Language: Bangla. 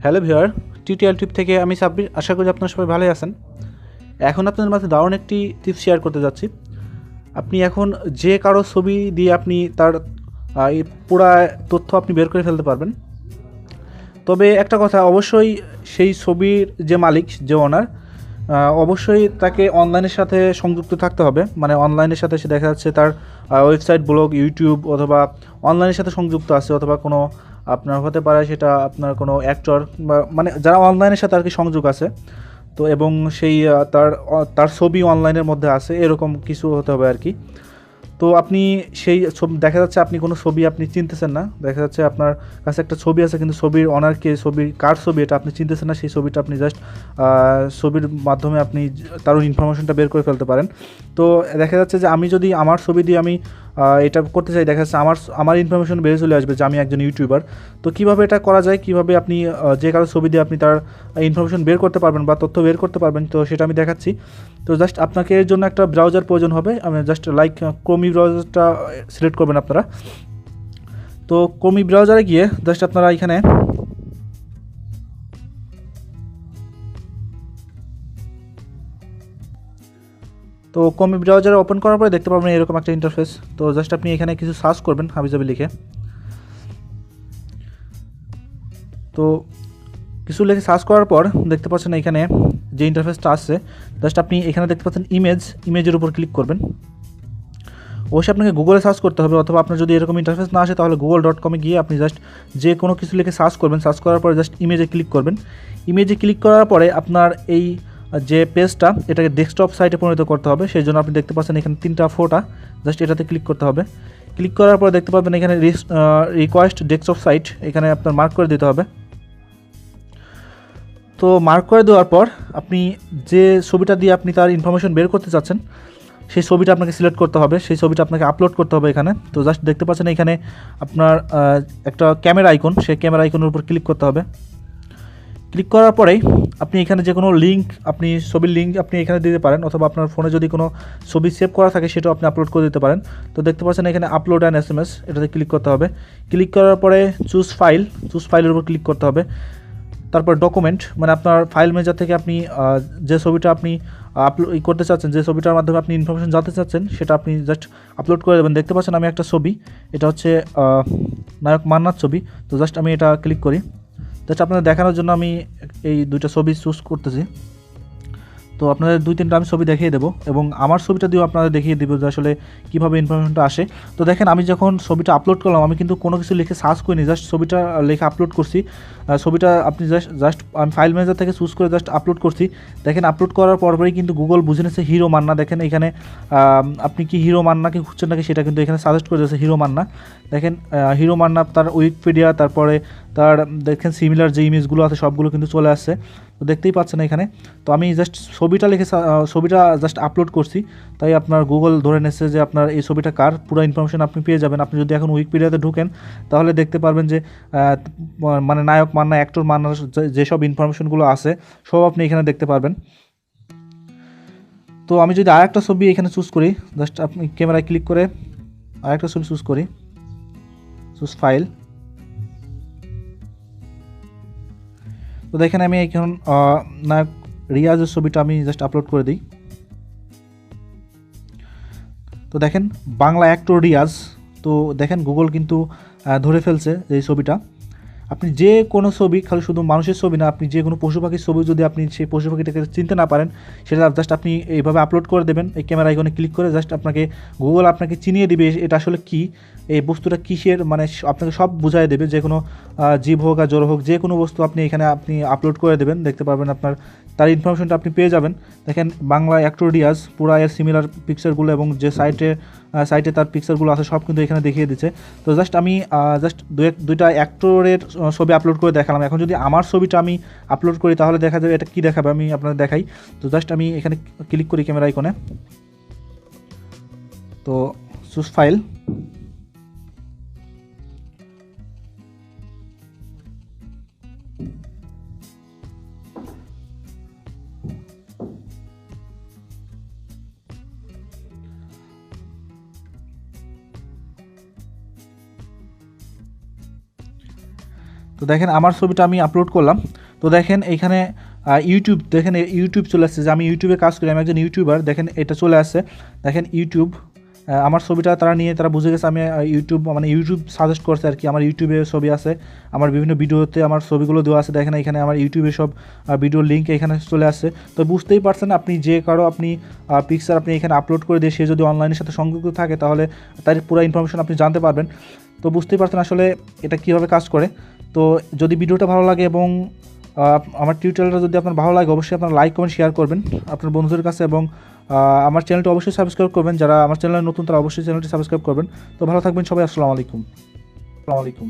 হ্যালো ভিউয়ার, টিটিএল টিপ থেকে আমি সাব্বির। আশা করি আপনারা সবাই ভালোই আছেন। এখন আপনাদের মাঝে দারুণ একটি টিপস শেয়ার করতে যাচ্ছি। আপনি এখন যে কারো ছবি দিয়ে আপনি তার এই পুরা তথ্য আপনি বের করে ফেলতে পারবেন। তবে একটা কথা, অবশ্যই সেই ছবির যে মালিক, যে ওনার, অবশ্যই তাকে অনলাইনের সাথে সংযুক্ত থাকতে হবে। মানে অনলাইনের সাথে সে দেখা যাচ্ছে তার ওয়েবসাইট, ব্লগ, ইউটিউব অথবা অনলাইনের সাথে সংযুক্ত আছে, অথবা কোনো আপনার হতে পারে সেটা আপনার কোনো অ্যাক্টর বা মানে যারা অনলাইনের সাথে আর কি সংযোগ আছে। তো এবং সেই তার ছবি অনলাইনের মধ্যে আছে, এরকম কিছু হতে হবে আর কি। তো আপনি সেই ছবি, দেখা যাচ্ছে আপনি কোনো ছবি আপনি চিনতেছেন না, দেখা যাচ্ছে আপনার কাছে একটা ছবি আছে কিন্তু ছবির অনারকে, ছবির কার ছবি এটা আপনি চিনতেছেন না। সেই ছবিটা আপনি জাস্ট ছবির মাধ্যমে আপনি তার ইনফরমেশনটা বের করে ফেলতে পারেন। তো দেখা যাচ্ছে যে আমি যদি আমার ছবি দিয়ে আমি এটা করতে চাই, দেখা যাচ্ছে আমার ইনফরমেশন বেরিয়ে চলে আসবে যে আমি একজন ইউটিউবার। তো কীভাবে এটা করা যায়, কীভাবে আপনি যে কারো ছবি দিয়ে আপনি তার ইনফরমেশন বের করতে পারবেন বা তথ্য বের করতে পারবেন, তো সেটা আমি দেখাচ্ছি। তো জাস্ট আপনাকে এর জন্য একটা ব্রাউজার প্রয়োজন হবে। আমি জাস্ট লাইক ক্রোমি ব্রাউজারটা সিলেক্ট করবেন আপনারা। তো ক্রোমি ব্রাউজারে গিয়ে জাস্ট আপনারা এখানে তো ক্রোমি ব্রাউজারে ওপেন করার পরে দেখতে পাবেন এরকম একটা ইন্টারফেস। তো জাস্ট আপনি এখানে কিছু সার্চ করবেন হাবিজাবি লিখে। তো কিছু লিখে সার্চ করার পর দেখতে পাচ্ছেন এখানে যে ইন্টারফেসটা আসছে, জাস্ট আপনি এখানে দেখতে পাচ্ছেন ইমেজের উপর ক্লিক করবেন। অবশ্যই আপনাকে গুগলে সার্চ করতে হবে, অথবা আপনার যদি এরকম ইন্টারফেস না আসে তাহলে google.com-এ গিয়ে আপনি জাস্ট যে কোনো কিছু লিখে সার্চ করবেন। সার্চ করার পরে জাস্ট ইমেজে ক্লিক করবেন। ইমেজে ক্লিক করার পরে আপনার এই যে পেজটা, এটাকে ডেস্কটপ সাইটে পরিণত করতে হবে। সেই জন্য আপনি দেখতে পাচ্ছেন এখানে 3টা ফোটা, জাস্ট এটাতে ক্লিক করতে হবে। ক্লিক করার পরে দেখতে পাবেন এখানে রিকোয়েস্ট ডেস্কটপ সাইট, এখানে আপনার মার্ক করে দিতে হবে। তো মার্ক করে দেওয়ার পর আপনি যে ছবিটা দিয়ে আপনি তার ইনফরমেশন বের করতে চাচ্ছেন, সেই ছবিটা আপনাকে সিলেক্ট করতে হবে, সেই ছবিটা আপনাকে আপলোড করতে হবে এখানে। তো জাস্ট দেখতে পাচ্ছেন এখানে আপনার একটা ক্যামেরা আইকন, সেই ক্যামেরা আইকনের উপর ক্লিক করতে হবে। ক্লিক করার পরেই আপনি এখানে যে কোনো লিঙ্ক, আপনি ছবির লিঙ্ক আপনি এখানে দিতে পারেন, অথবা আপনার ফোনে যদি কোনো ছবি সেভ করা থাকে সেটাও আপনি আপলোড করে দিতে পারেন। তো দেখতে পাচ্ছেন এখানে আপলোড অ্যান্ড SMS, এটাতে ক্লিক করতে হবে। ক্লিক করার পরে চুজ ফাইলের উপর ক্লিক করতে হবে। তারপর ডকুমেন্ট, মানে আপনার ফাইল ম্যানেজার থেকে আপনি যে ছবিটা আপনি আপলোড করতে চাচ্ছেন, যে ছবিটার মাধ্যমে আপনি ইনফরমেশন জানতে চাচ্ছেন, সেটা আপনি জাস্ট আপলোড করে দেবেন। দেখতে পাচ্ছেন আমি একটা ছবি, এটা হচ্ছে নায়ক মান্নার ছবি। তো জাস্ট আমি এটা ক্লিক করি। জাস্ট আপনাদের দেখানোর জন্য আমি এই দুইটা ছবি চুজ করতেছি। তো আপনাদের 2-3টা আমি ছবি দেখিয়ে দেবো, এবং আমার ছবিটা দিয়েও আপনাদের দেখিয়ে দেবো যে আসলে কীভাবে ইনফরমেশনটা আসে। তো দেখেন, আমি যখন ছবিটা আপলোড করলাম, আমি কিন্তু কোনো কিছু লিখে সার্চ করিনি, জাস্ট ছবিটা লিখে আপলোড করছি। ছবিটা আপনি জাস্ট আমি ফাইল ম্যানেজার থেকে চুজ করে জাস্ট আপলোড করছি। দেখেন, আপলোড করার পরপরই কিন্তু গুগল বুঝে নিচ্ছে হিরো মান্না। দেখেন এখানে আপনি কি হিরো মান্নাকে খুঁজছেন নাকি, সেটা কিন্তু এখানে সাজেস্ট করে দিয়েছে হিরো মান্না। দেখেন হিরো মান্না, তার উইকিপিডিয়া, তারপরে তার দেখেন সিমিলার যে ইমেজগুলো আছে সবগুলো কিন্তু চলে আসছে। তো দেখতেই পাচ্ছেন এখানে। তো আমি জাস্ট ছবিটা জাস্ট আপলোড করছি, তাই আপনার গুগল ধরে নিচ্ছে যে আপনার এই ছবিটা কার, পুরো ইনফরমেশন আপনি পেয়ে যাবেন। আপনি যদি এখন উইকিপিডিয়াতে ঢুকেন তাহলে দেখতে পারবেন যে মানে নায়ক মান্না, অ্যাক্টর মান্নার যেসব ইনফরমেশনগুলো আছে সব আপনি এখানে দেখতে পারবেন। তো আমি যদি আরেকটা ছবি এখানে চুজ করি, জাস্ট আপনি ক্যামেরায় ক্লিক করে আরেকটা ছবি চুজ করি, চুজ ফাইল। তো দেখেন আমি এখন নায়ক রিয়াজের ছবিটা আমি জাস্ট আপলোড করে দিই। তো দেখেন বাংলা অ্যাক্টর রিয়াজ। তো দেখেন গুগল কিন্তু ধরে ফেলছে এই ছবিটা। আপনি যে কোনো ছবি, খালি শুধু মানুষের ছবি না, আপনি যে কোনো পশু পাখির ছবি যদি আপনি সেই পশু পাখিটাকে চিনতে না পারেন, সেটা জাস্ট আপনি এইভাবে আপলোড করে দেবেন। এই ক্যামেরা আইকনে ক্লিক করে জাস্ট গুগল আপনাকে চিনিয়ে দিবে এটা আসলে কী, এই বস্তুটা কিসের, মানে আপনাকে সব বুঝাই দেবে। যে কোনো জীব হোক আর জড় হোক, যে কোনো বস্তু আপনি এখানে আপলোড করে দেবেন, দেখতে পারবেন আপনার তার ইনফরমেশনটা আপনি পেয়ে যাবেন। দেখেন বাংলা অ্যাক্টর রিয়াজ, পুরা এর সিমিলার পিকচারগুলো এবং যে সাইটে তার পিকচারগুলো আছে সব কিন্তু এখানে দেখিয়ে দিচ্ছে। তো জাস্ট আমি জাস্ট দুইটা অ্যাক্টরের ছবি আপলোড করে দেখালাম। এখন যদি আমার ছবিটা আমি আপলোড করি তাহলে দেখা যাবে এটা কী দেখাবে, আমি আপনাদের দেখাই। তো জাস্ট আমি এখানে ক্লিক করি ক্যামেরা আইকনে, তো চুজ ফাইল। তো দেখেন আমার ছবিটা আমি আপলোড করলাম। তো দেখেন এইখানে ইউটিউব, দেখেন ইউটিউব চলে আসছে যে আমি ইউটিউবে কাজ করি, আমি একজন ইউটিউবার। দেখেন এটা চলে আসছে, দেখেন ইউটিউব। আমার ছবিটা তারা নিয়ে তারা বুঝে গেছে আমি ইউটিউব, মানে ইউটিউব সাজেস্ট করছে আর কি। আমার ইউটিউবে ছবি আছে, আমার বিভিন্ন ভিডিওতে আমার ছবিগুলো দেওয়া আছে। দেখেন এখানে আমার ইউটিউবে সব ভিডিওর লিঙ্ক এখানে চলে আসছে। তো বুঝতেই পারছেন, আপনি যে কারো আপনি পিকচার আপনি এখানে আপলোড করে দিয়ে সে যদি অনলাইনের সাথে সংযুক্ত থাকে তাহলে তার পুরো ইনফরমেশন আপনি জানতে পারবেন। তো বুঝতেই পারছেন আসলে এটা কীভাবে কাজ করে। তো যদি ভিডিওটা ভালো লাগে এবং আমার টিউটোরিয়ালটা যদি আপনার ভালো লাগে, অবশ্যই আপনারা লাইক কমেন্ট শেয়ার করবেন আপনার বন্ধুদের কাছে, এবং আমার চ্যানেলটি অবশ্যই সাবস্ক্রাইব করবেন। যারা আমার চ্যানেলে নতুন তারা অবশ্যই চ্যানেলটি সাবস্ক্রাইব করবেন। তো ভালো থাকবেন সবাই। আসসালামু আলাইকুম।